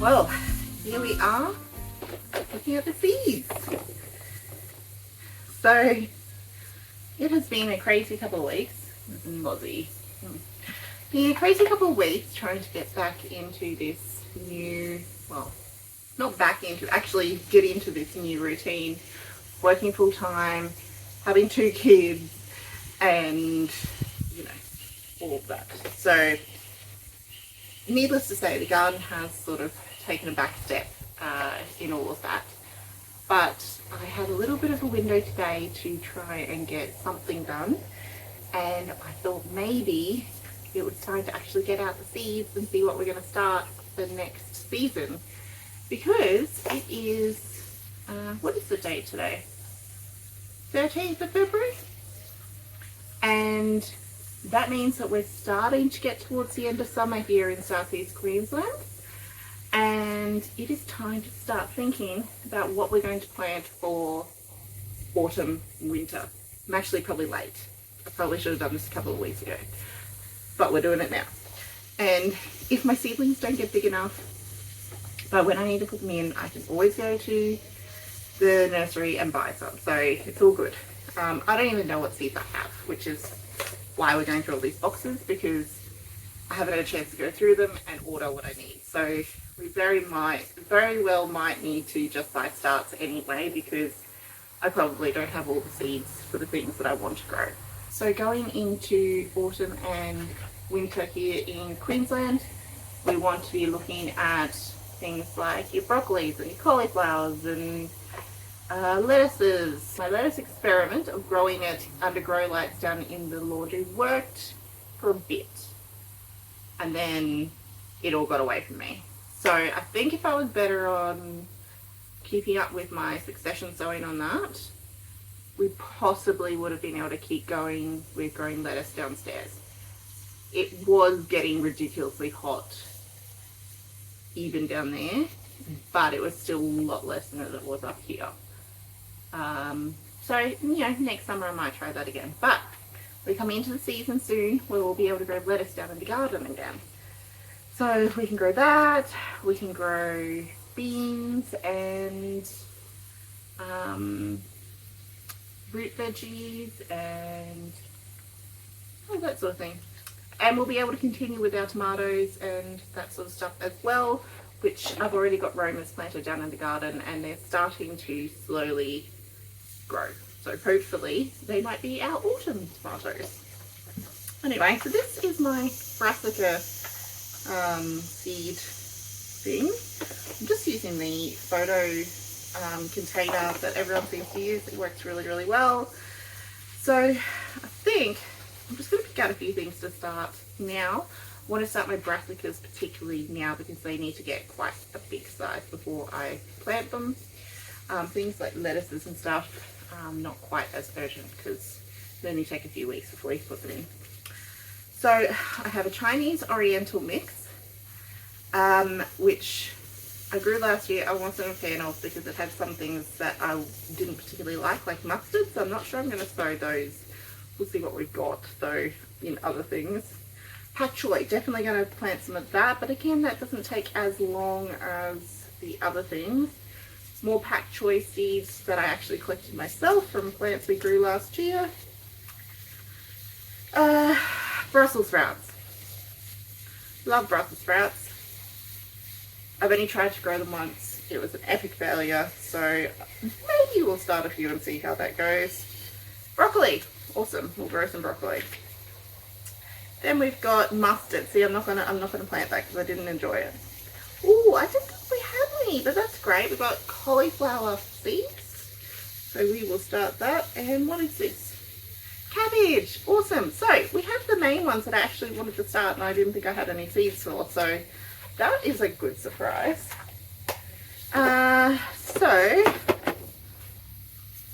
Well, here we are looking at the seeds. So it has been a crazy couple of weeks. Been a crazy couple of weeks trying to get back into this new, well, not back into, actually get into this new routine, working full time, having 2 kids, and all of that. So needless to say, the garden has sort of taken a back step in all of that. But I had a little bit of a window today to try and get something done, and I thought maybe it was time to actually get out the seeds and see what we're going to start the next season, because it is, what is the date today? 13th of February? And that means that we're starting to get towards the end of summer here in southeast Queensland, and it is time to start thinking about what we're going to plant for autumn, winter. I'm actually probably late. I probably should have done this a couple of weeks ago, but we're doing it now. And if my seedlings don't get big enough, but when I need to put them in, I can always go to the nursery and buy some, so it's all good. I don't even know what seeds I have, which is why we're going through all these boxes, because I haven't had a chance to go through them and order what I need. So we very well might need to just buy starts anyway, because I probably don't have all the seeds for the things that I want to grow. So going into autumn and winter here in Queensland, we want to be looking at things like your broccolis and your cauliflowers and lettuces. My lettuce experiment of growing it under grow lights down in the laundry worked for a bit, and then it all got away from me. So I think if I was better on keeping up with my succession sowing on that, we possibly would have been able to keep going with growing lettuce downstairs. It was getting ridiculously hot even down there, but it was still a lot less than it was up here. So next summer I might try that again, but we're coming into the season soon where we'll be able to grow lettuce down in the garden again. So we can grow that, we can grow beans and root veggies and that sort of thing. And we'll be able to continue with our tomatoes and that sort of stuff as well, which I've already got Romas planted down in the garden, and they're starting to slowly grow. So hopefully they might be our autumn tomatoes. Anyway, so this is my brassica seed thing. I'm just using the photo container that everyone seems to use. It works really, really well. So I think I'm just going to pick out a few things to start now. I want to start my brassicas particularly now because they need to get quite a big size before I plant them. Things like lettuces and stuff, not quite as urgent because they only take a few weeks before you put them in. So I have a Chinese Oriental mix, which I grew last year. I wasn't a fan of because it had some things that I didn't particularly like mustard, so I'm not sure I'm going to sow those. We'll see what we've got though in other things. Pak choy, definitely going to plant some of that, but again that doesn't take as long as the other things. More pak choy seeds that I actually collected myself from plants we grew last year. Brussels sprouts. Love Brussels sprouts. I've only tried to grow them once. It was an epic failure, so maybe we'll start a few and see how that goes. Broccoli. Awesome. We'll grow some broccoli. Then we've got mustard. See, I'm not gonna plant that because I didn't enjoy it. Oh, I didn't think we had any, but that's great. We've got cauliflower seeds, so we will start that. And what is this? Cabbage. Awesome. So we have the main ones that I actually wanted to start, and I didn't think I had any seeds for. So that is a good surprise. So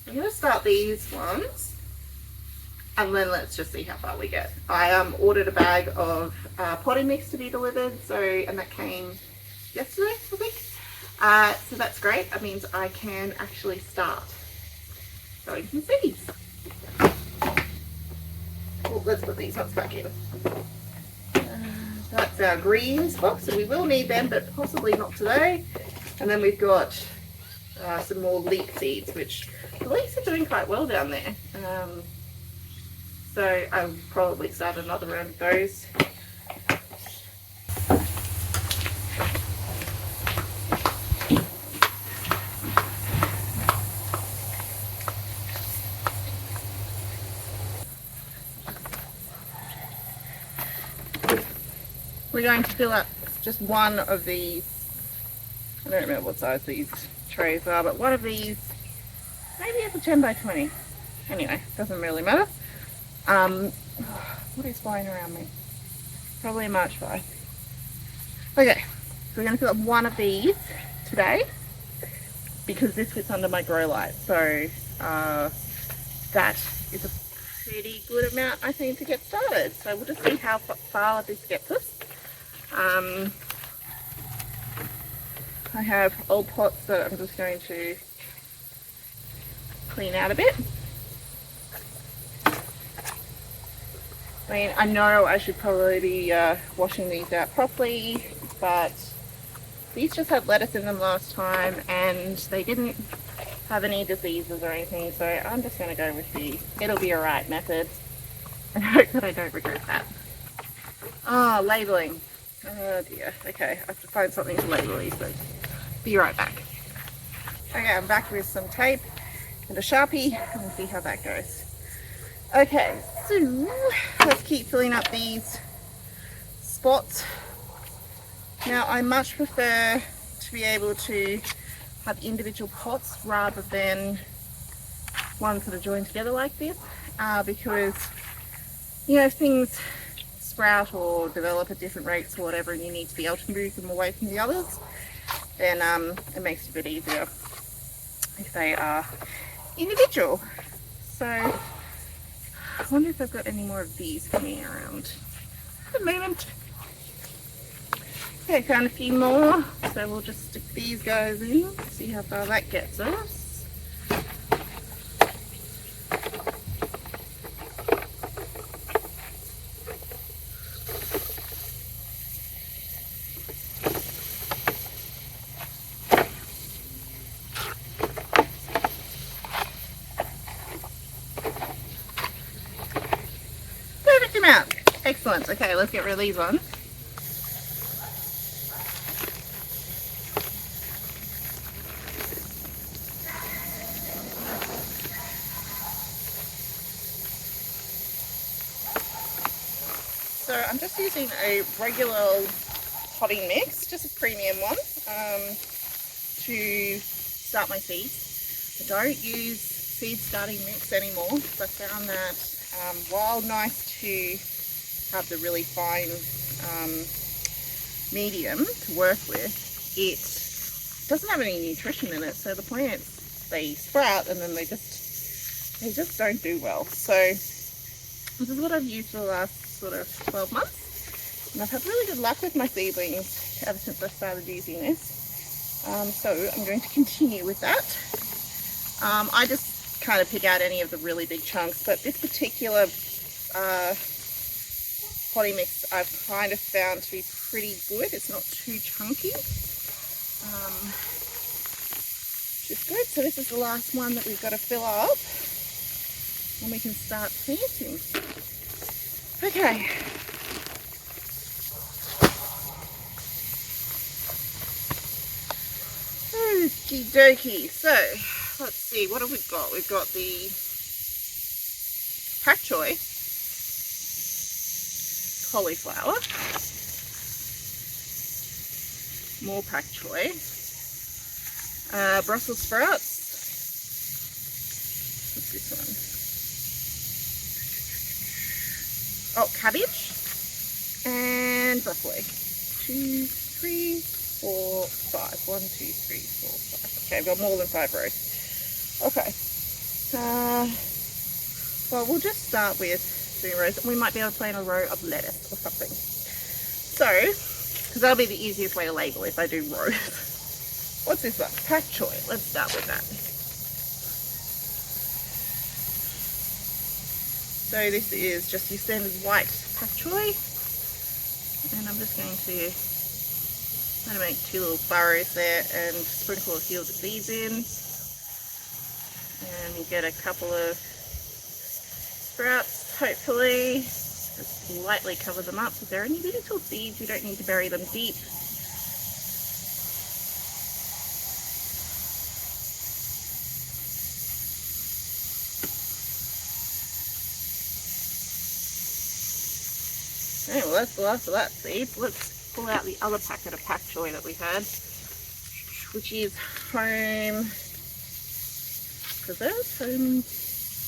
we're gonna start these ones. And then let's just see how far we get. I ordered a bag of potting mix to be delivered, and that came yesterday, I think. So that's great. That means I can actually start sowing some seeds. Oh, let's put these ones back in. That's our greens box, so we will need them, but possibly not today. And then we've got some more leek seeds, which the leeks are doing quite well down there. So I'll probably start another round of those. We're going to fill up just one of these. I don't remember what size these trays are, but one of these, maybe it's a 10 by 20. Anyway, doesn't really matter. What is flying around me? Probably a March fly. Okay, so we're going to fill up one of these today because this fits under my grow light. So that is a pretty good amount, I think, to get started. So we'll just see how far this gets us. I have old pots that I'm just going to clean out a bit. I mean, I know I should probably be washing these out properly, but these just had lettuce in them last time and they didn't have any diseases or anything, so I'm just going to go with the it'll be alright method and hope that I don't regret that. Oh, labelling. Oh dear. Okay, I have to find something to label these things. Be right back. Okay, I'm back with some tape and a Sharpie and we'll see how that goes. Okay, so let's keep filling up these spots. Now I much prefer to be able to have individual pots rather than ones that are joined together like this, because you know, if things sprout or develop at different rates or whatever and you need to be able to move them away from the others, then it makes it a bit easier if they are individual. So I wonder if I've got any more of these coming around at the moment. Okay, found a few more, so we'll just stick these guys in, see how far that gets us. Perfect amount. Excellent. Okay, let's get rid of these ones. So I'm just using a regular old potting mix, just a premium one, to start my seeds. I don't use seed starting mix anymore because I found that while nice to have the really fine medium to work with, it doesn't have any nutrition in it. So the plants, they sprout and then they just don't do well. So this is what I've used for the last sort of 12 months, and I've had really good luck with my seedlings ever since I started using this. So I'm going to continue with that. I just kind of pick out any of the really big chunks, but this particular potting mix I've kind of found to be pretty good. It's not too chunky, which is good. So this is the last one that we've got to fill up and we can start planting. Okay. Okie dokie. So let's see, what have we got? We've got the pak choi, cauliflower, more pak choi, Brussels sprouts. What's this one? Oh, cabbage and broccoli. 2, 3, 4, 5. 1, 2, 3, 4, 5. Okay, I've got more than 5 rows. Okay. Well, we'll just start with 3 rows. We might be able to plant a row of lettuce or something. So, because that'll be the easiest way to label if I do rows. What's this one? Pak choi. Let's start with that. So this is just your standard white pak choi. And I'm just going to make 2 little burrows there and sprinkle a few of the seeds in. And we'll get a couple of sprouts, hopefully. Just lightly cover them up. If they're only little seeds, you don't need to bury them deep. Okay, well that's the last of that seed. Let's pull out the other packet of pak choi that we had, which is home preserved, home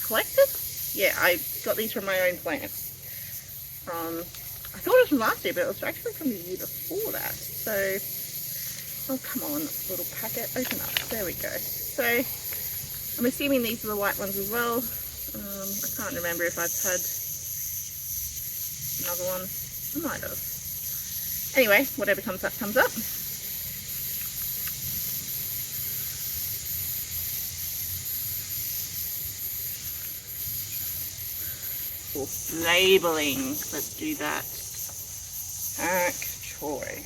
collected. Yeah, I got these from my own plants. I thought it was from last year, but it was actually from the year before that. So, oh come on, little packet, open up. There we go. So, I'm assuming these are the white ones as well. I can't remember if I've had another one. I might have. Anyway, whatever comes up, comes up. For labelling, let's do that. Pak choi.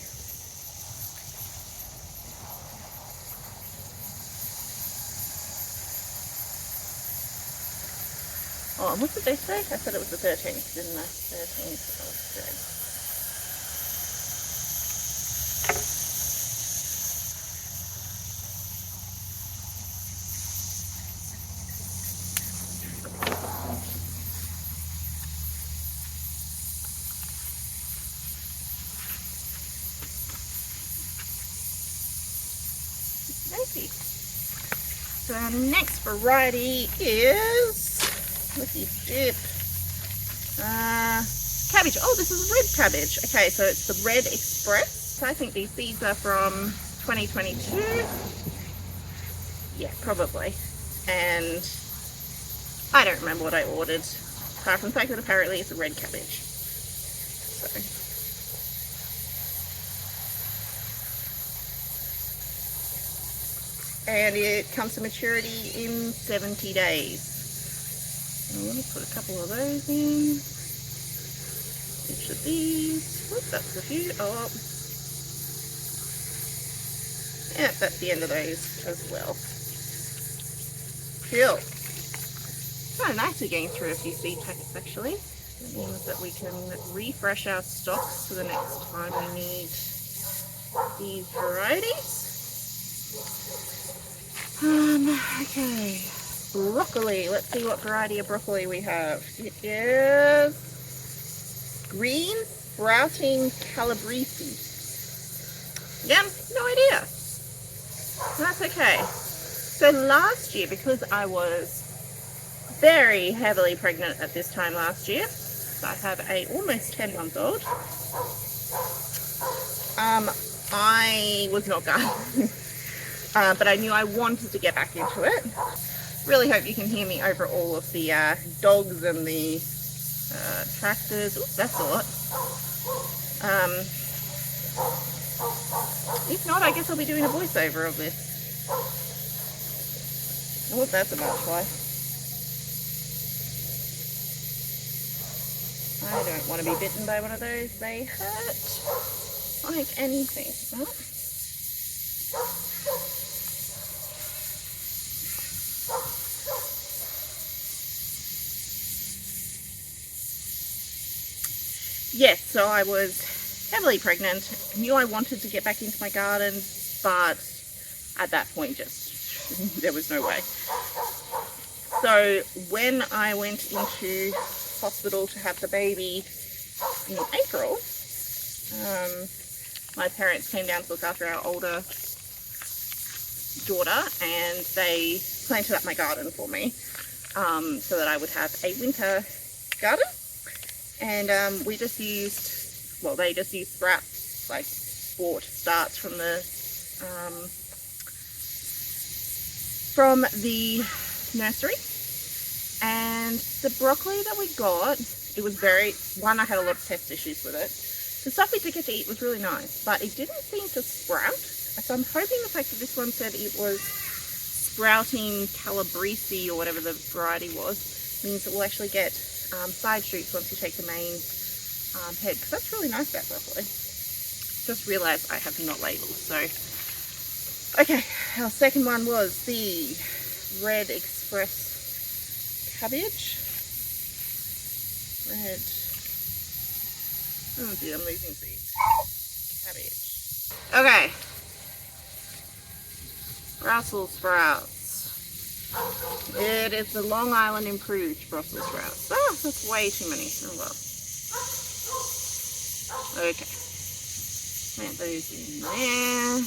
Oh, what did they say? I said it was the 13th, didn't I? 13th of Feb. Okay. So our next variety is, what's this dip? Cabbage. Oh, this is red cabbage. Okay, so it's the Red Express. I think these seeds are from 2022. Yeah, probably. And I don't remember what I ordered, apart from the fact that apparently it's a red cabbage. So. And it comes to maturity in 70 days. I'm going to put a couple of those in. Each of these. Whoops, that's a few. Oh. Yeah, that's the end of those as well. Cool. Kind of nice we're getting through a few seed packets actually. It means that we can refresh our stocks for the next time we need these varieties. Okay. Broccoli. Let's see what variety of broccoli we have. It is green sprouting calabrese. Yeah, no idea. That's okay. So last year, because I was very heavily pregnant at this time last year, I have a almost 10-month-old. I was not gardening, but I knew I wanted to get back into it. Really hope you can hear me over all of the dogs and the tractors. Ooh, that's a lot. If not, I guess I'll be doing a voiceover of this. Oh, that's a butterfly. I don't want to be bitten by one of those. They hurt like anything. Oh. Yes, so I was heavily pregnant, knew I wanted to get back into my garden, but at that point there was no way. So when I went into hospital to have the baby in April, my parents came down to look after our older daughter, and they planted up my garden for me, so that I would have a winter garden. And we just used, well, they just used sprouts, like bought starts from the nursery. And the broccoli that we got, it was I had a lot of pest issues with it. The stuff we did get to eat was really nice, but it didn't seem to sprout. So I'm hoping the fact that this one said it was sprouting calabrese or whatever the variety was, means that we'll actually get side shoots once we take the main head, because that's really nice, that broccoli. Just realised I have not labelled. So, okay, our second one was the Red Express cabbage. Red. Oh dear, I'm losing seeds. Cabbage. Okay. Brussels sprouts. It is the Long Island improved Brussels sprouts. Ah, that's way too many. Oh well. Okay. Plant those in there.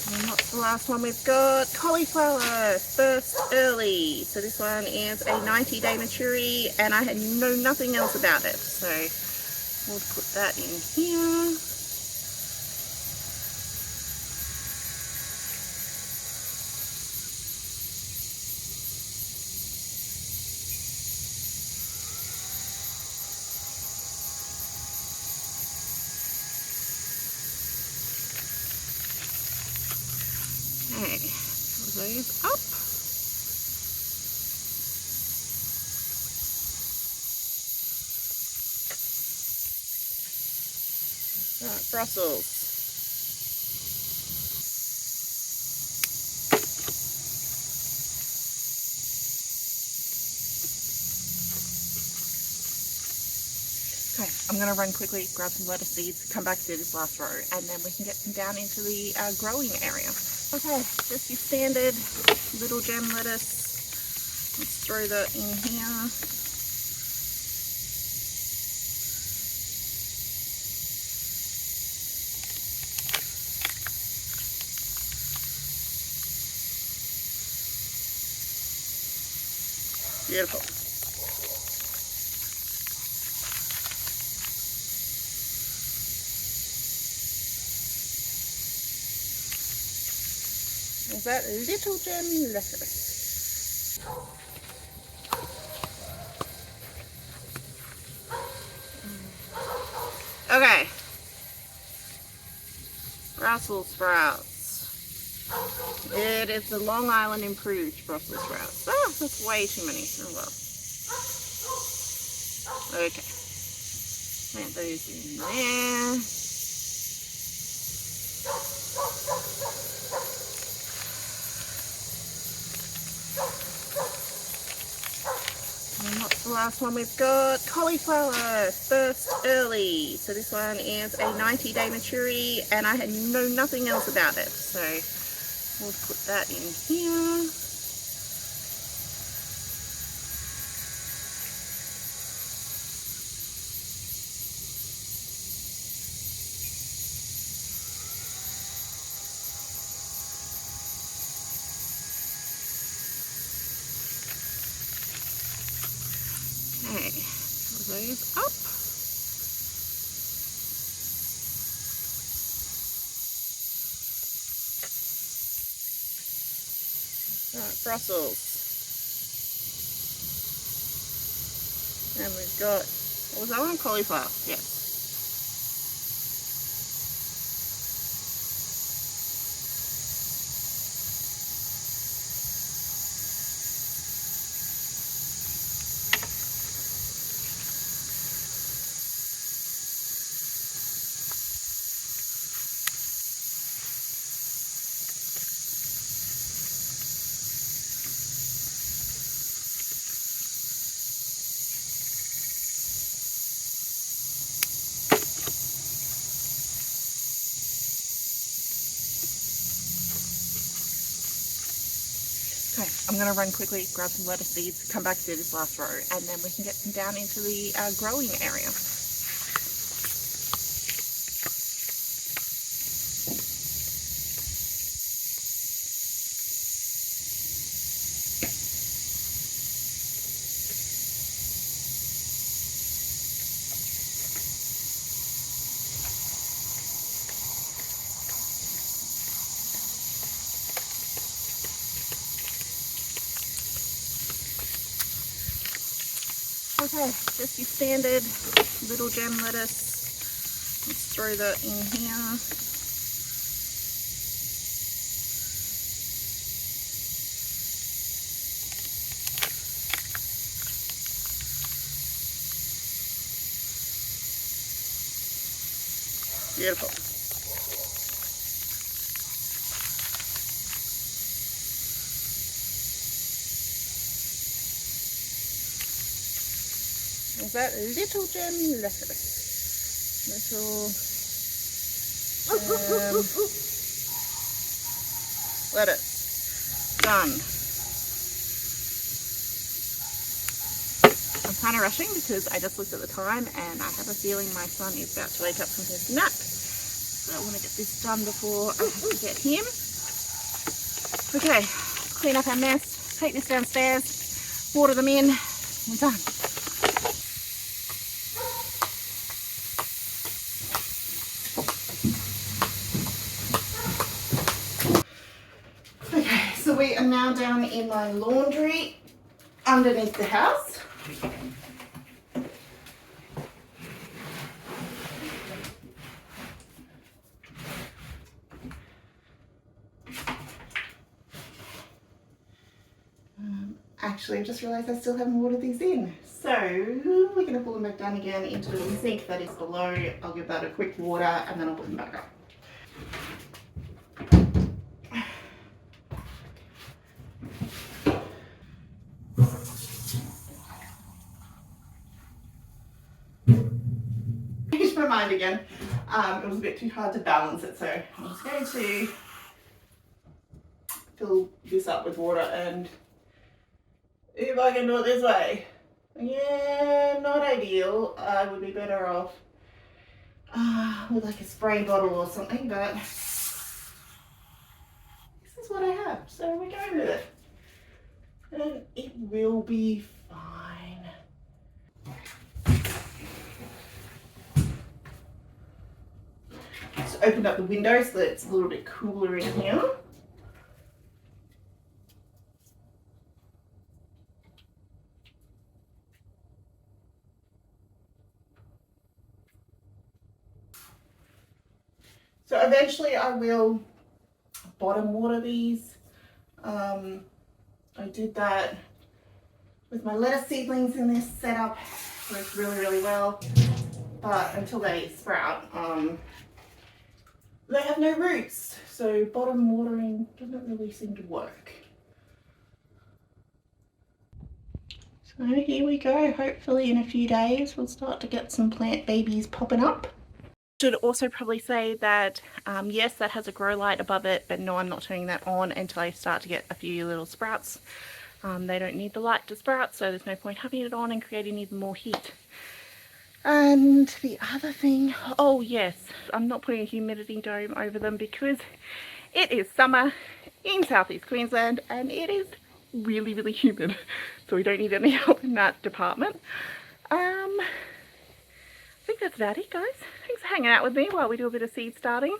And what's the last one we've got? Cauliflower, first early. So this one is a 90-day maturity, and I had know nothing else about it. So we'll put that in here. Okay, fill those up. Right, Brussels. Okay, I'm going to run quickly, grab some lettuce seeds, come back to this last row, and then we can get them down into the growing area. Okay, just your standard little gem lettuce. Let's throw that in here. Beautiful. There's that little gem lettuce. Okay. Brussels sprouts. It is the Long Island improved Brussels sprouts. Ah, that's way too many. Oh well. Okay. Plant those in there. And what's the last one we've got? Cauliflower, first early. So this one is a 90-day maturity, and I had know nothing else about it. So we'll put that in here. Okay, fill those up. Right, Brussels. And we've got, what was that one? Cauliflower, yes. Okay, I'm going to run quickly, grab some lettuce seeds, come back to this last row, and then we can get them down into the growing area. Okay, just your standard little gem lettuce. Let's throw that in here. Beautiful. There's that little gem lettuce. Little lettuce. Done. I'm kind of rushing because I just looked at the time and I have a feeling my son is about to wake up from his nap. So I want to get this done before I have to get him. Okay, clean up our mess, take this downstairs, water them in, and done. Okay, so we are now down in my laundry underneath the house. Actually, I just realised I still haven't watered these in. So we're going to pull them back down again into the sink that is below. I'll give that a quick water and then I'll put them back up. Changed my mind again. It was a bit too hard to balance it, so I'm just going to fill this up with water, and if I can do it this way, yeah, not ideal. I would be better off with like a spray bottle or something, but this is what I have, so we're going with it, and it will be fine. Just opened up the window so that it's a little bit cooler in here. So eventually I will bottom water these. I did that with my lettuce seedlings in this setup. Works really, really well. But until they sprout, they have no roots. So bottom watering doesn't really seem to work. So here we go. Hopefully in a few days we'll start to get some plant babies popping up. Should also probably say that yes, that has a grow light above it, but no, I'm not turning that on until I start to get a few little sprouts. They don't need the light to sprout, so there's no point having it on and creating even more heat. And the other thing, oh yes, I'm not putting a humidity dome over them because it is summer in southeast Queensland and it is really, really humid, so we don't need any help in that department. I think that's about it, guys. Thanks for hanging out with me while we do a bit of seed starting.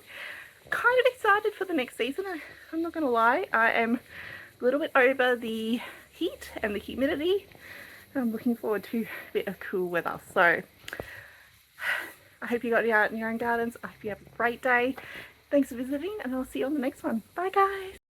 Kind of excited for the next season, I'm not going to lie. I am a little bit over the heat and the humidity. I'm looking forward to a bit of cool weather. So I hope you got out in your own gardens. I hope you have a great day. Thanks for visiting, and I'll see you on the next one. Bye, guys.